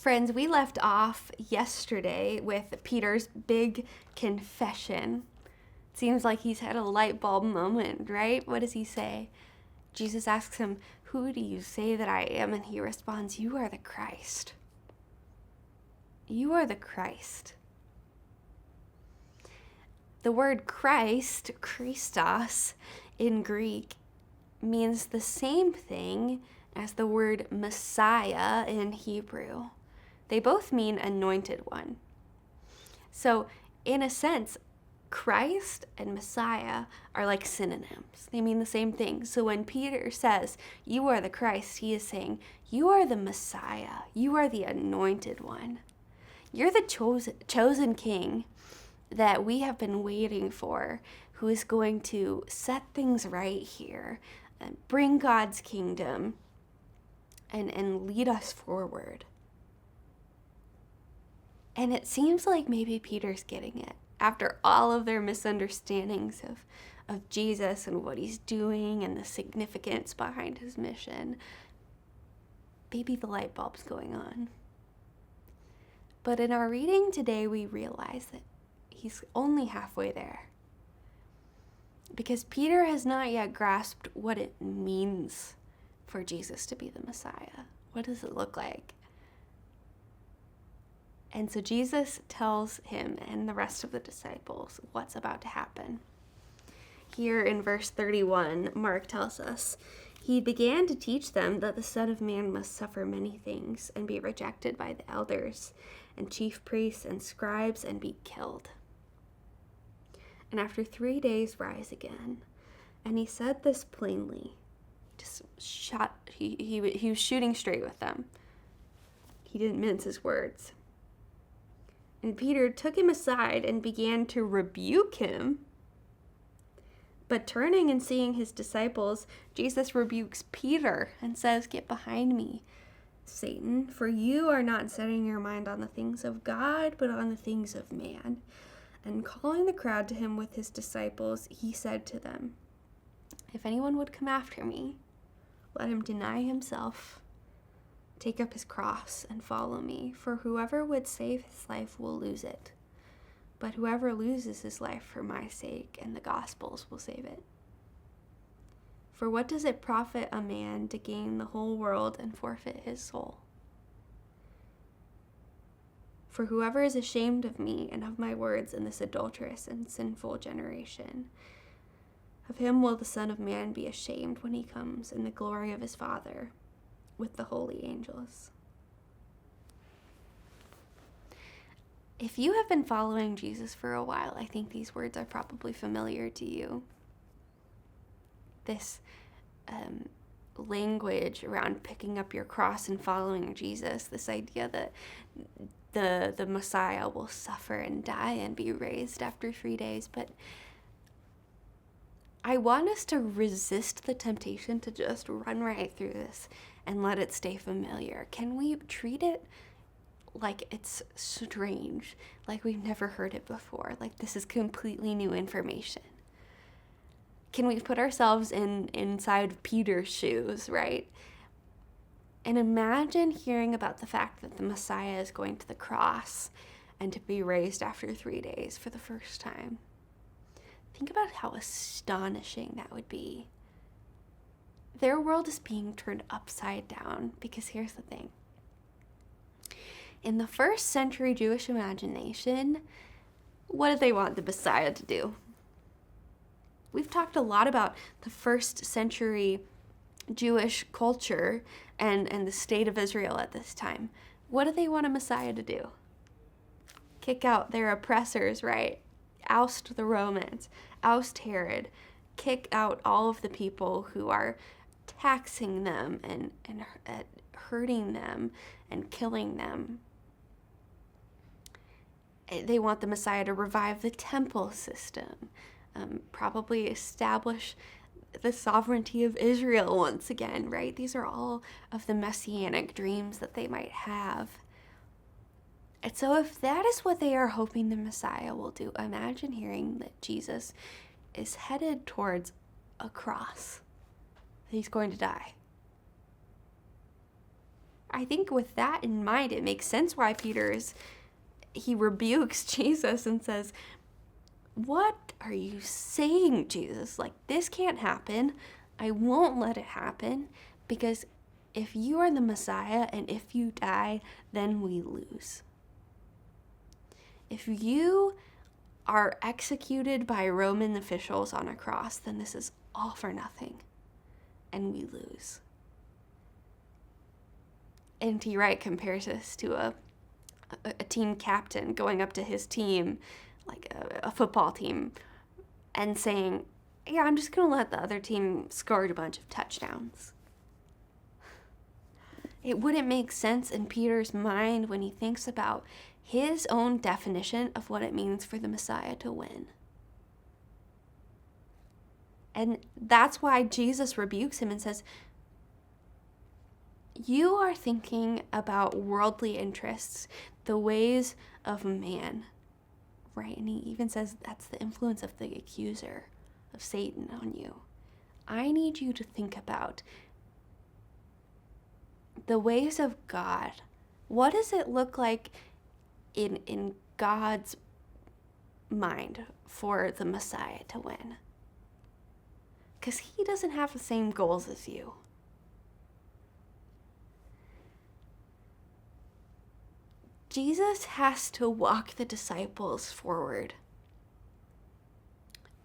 Friends, we left off yesterday with Peter's big confession. It seems like he's had a light bulb moment, right? What does he say? Jesus asks him, "Who do you say that I am?" And he responds, "You are the Christ." You are the Christ. The word Christ, Christos, in Greek, means the same thing as the word Messiah in Hebrew. They both mean anointed one. So, in a sense, Christ and Messiah are like synonyms. They mean the same thing. So when Peter says, "You are the Christ," he is saying, "You are the Messiah. You are the anointed one. You're the chosen king that we have been waiting for, who is going to set things right here and bring God's kingdom and lead us forward." And it seems like maybe Peter's getting it. After all of their misunderstandings of Jesus and what he's doing and the significance behind his mission, maybe the light bulb's going on. But in our reading today, we realize that he's only halfway there. Because Peter has not yet grasped what it means for Jesus to be the Messiah. What does it look like? And so Jesus tells him and the rest of the disciples what's about to happen. Here in verse 31, Mark tells us, "He began to teach them that the Son of Man must suffer many things and be rejected by the elders and chief priests and scribes and be killed, and after 3 days rise again." And he said this plainly. He was shooting straight with them. He didn't mince his words. And Peter took him aside and began to rebuke him. But turning and seeing his disciples, Jesus rebukes Peter and says, "Get behind me, Satan, for you are not setting your mind on the things of God, but on the things of man." And calling the crowd to him with his disciples, he said to them, "If anyone would come after me, let him deny himself, take up his cross, and follow me. For whoever would save his life will lose it. But whoever loses his life for my sake and the gospel's will save it. For what does it profit a man to gain the whole world and forfeit his soul? For whoever is ashamed of me and of my words in this adulterous and sinful generation, of him will the Son of Man be ashamed when he comes in the glory of his Father with the holy angels." If you have been following Jesus for a while, I think these words are probably familiar to you. This language around picking up your cross and following Jesus, this idea that the Messiah will suffer and die and be raised after 3 days. But I want us to resist the temptation to just run right through this and let it stay familiar. Can we treat it like it's strange, like we've never heard it before, like this is completely new information? Can we put ourselves inside Peter's shoes, right? And imagine hearing about the fact that the Messiah is going to the cross and to be raised after 3 days for the first time. Think about how astonishing that would be. Their world is being turned upside down because here's the thing. In the first century Jewish imagination, what did they want the Messiah to do? We've talked a lot about the first century Jewish culture and the state of Israel at this time. What do they want a Messiah to do? Kick out their oppressors, right? Oust the Romans, oust Herod, kick out all of the people who are taxing them and hurting them and killing them. They want the Messiah to revive the temple system, probably establish the sovereignty of Israel once again, right? These are all of the messianic dreams that they might have. And so if that is what they are hoping the Messiah will do, imagine hearing that Jesus is headed towards a cross. He's going to die. I think with that in mind, it makes sense why he rebukes Jesus and says, "What are you saying, Jesus? Like, this can't happen. I won't let it happen, because if you are the Messiah and if you die, then we lose. If you are executed by Roman officials on a cross, then this is all for nothing, and we lose." N.T. Wright compares this to a team captain going up to his team, like a football team, and saying, "Yeah, I'm just going to let the other team score a bunch of touchdowns." It wouldn't make sense in Peter's mind when he thinks about his own definition of what it means for the Messiah to win. And that's why Jesus rebukes him and says, "You are thinking about worldly interests, the ways of man," right? And he even says that's the influence of the accuser, of Satan, on you. I need you to think about the ways of God. What does it look like in God's mind for the Messiah to win? Because he doesn't have the same goals as you. Jesus has to walk the disciples forward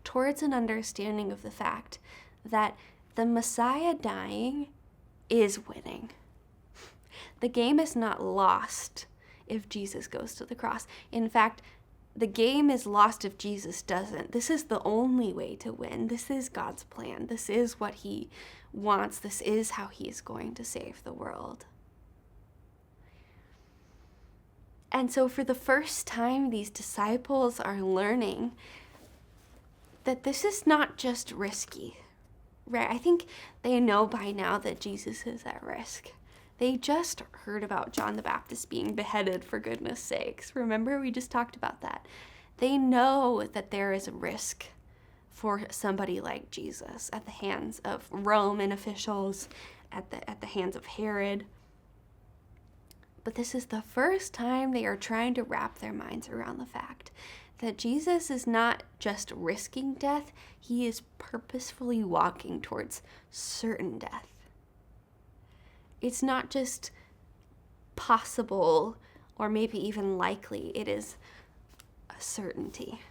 towards an understanding of the fact that the Messiah dying is winning. The game is not lost if Jesus goes to the cross. In fact, the game is lost if Jesus doesn't. This is the only way to win. This is God's plan. This is what he wants. This is how he is going to save the world. And so for the first time, these disciples are learning that this is not just risky, right? I think they know by now that Jesus is at risk. They just heard about John the Baptist being beheaded, for goodness sakes. Remember, we just talked about that. They know that there is a risk for somebody like Jesus at the hands of Roman officials, at the hands of Herod. But this is the first time they are trying to wrap their minds around the fact that Jesus is not just risking death, he is purposefully walking towards certain death. It's not just possible or maybe even likely, it is a certainty.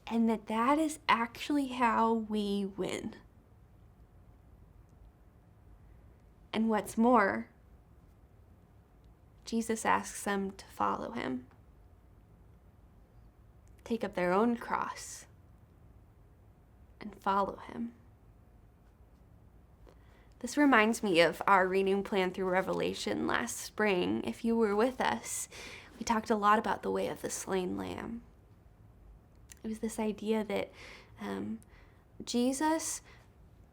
And that is actually how we win. And what's more, Jesus asks them to follow him, take up their own cross, and follow him. This reminds me of our reading plan through Revelation last spring. If you were with us, we talked a lot about the way of the slain lamb. It was this idea that Jesus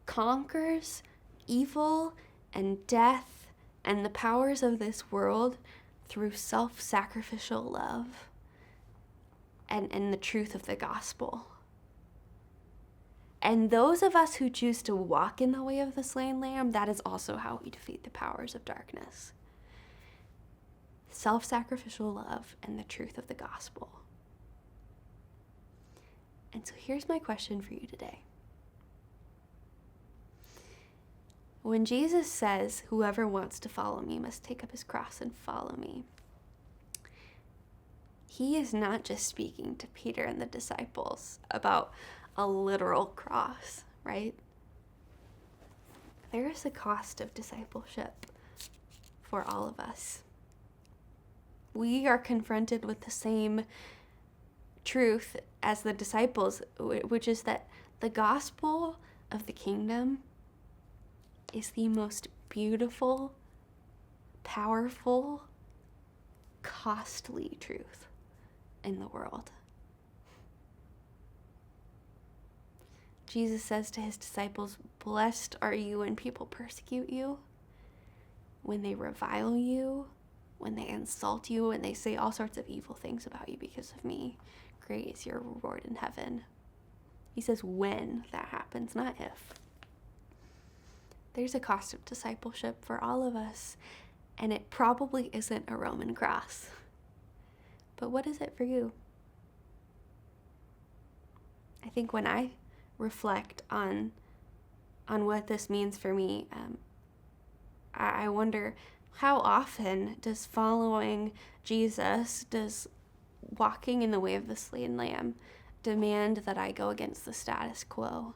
conquers evil and death and the powers of this world through self-sacrificial love and the truth of the gospel. And those of us who choose to walk in the way of the slain lamb, that is also how we defeat the powers of darkness. Self-sacrificial love and the truth of the gospel. And so here's my question for you today. When Jesus says, "Whoever wants to follow me must take up his cross and follow me," he is not just speaking to Peter and the disciples about a literal cross, right? There is a cost of discipleship for all of us. We are confronted with the same truth as the disciples, which is that the gospel of the kingdom is the most beautiful, powerful, costly truth in the world. Jesus says to his disciples, "Blessed are you when people persecute you, when they revile you, when they insult you, when they say all sorts of evil things about you because of me. Great is your reward in heaven." He says when that happens, not if. There's a cost of discipleship for all of us, and it probably isn't a Roman cross. But what is it for you? I think when I reflect on what this means for me, I wonder, how often does following Jesus, does walking in the way of the slain lamb, demand that I go against the status quo?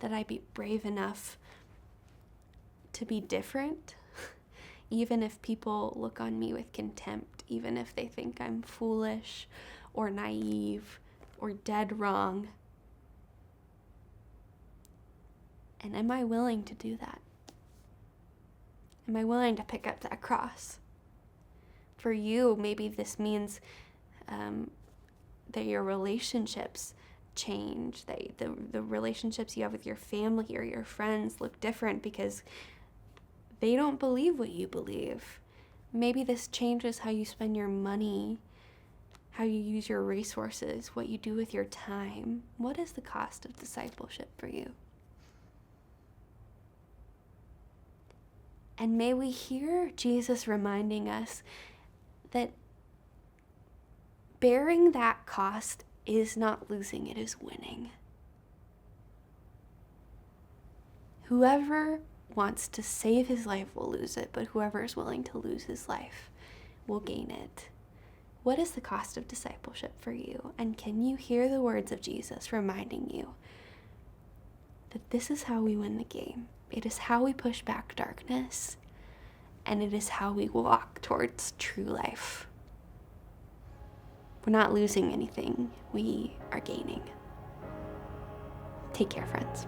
That I be brave enough to be different, even if people look on me with contempt, even if they think I'm foolish or naive or dead wrong. And am I willing to do that? Am I willing to pick up that cross? For you, maybe this means that your relationships change, that the relationships you have with your family or your friends look different because they don't believe what you believe. Maybe this changes how you spend your money, how you use your resources, what you do with your time. What is the cost of discipleship for you? And may we hear Jesus reminding us that bearing that cost is not losing, it is winning. Whoever wants to save his life will lose it, but whoever is willing to lose his life will gain it. What is the cost of discipleship for you? And can you hear the words of Jesus reminding you that this is how we win the game? It is how we push back darkness, and it is how we walk towards true life. We're not losing anything, we are gaining. Take care, friends.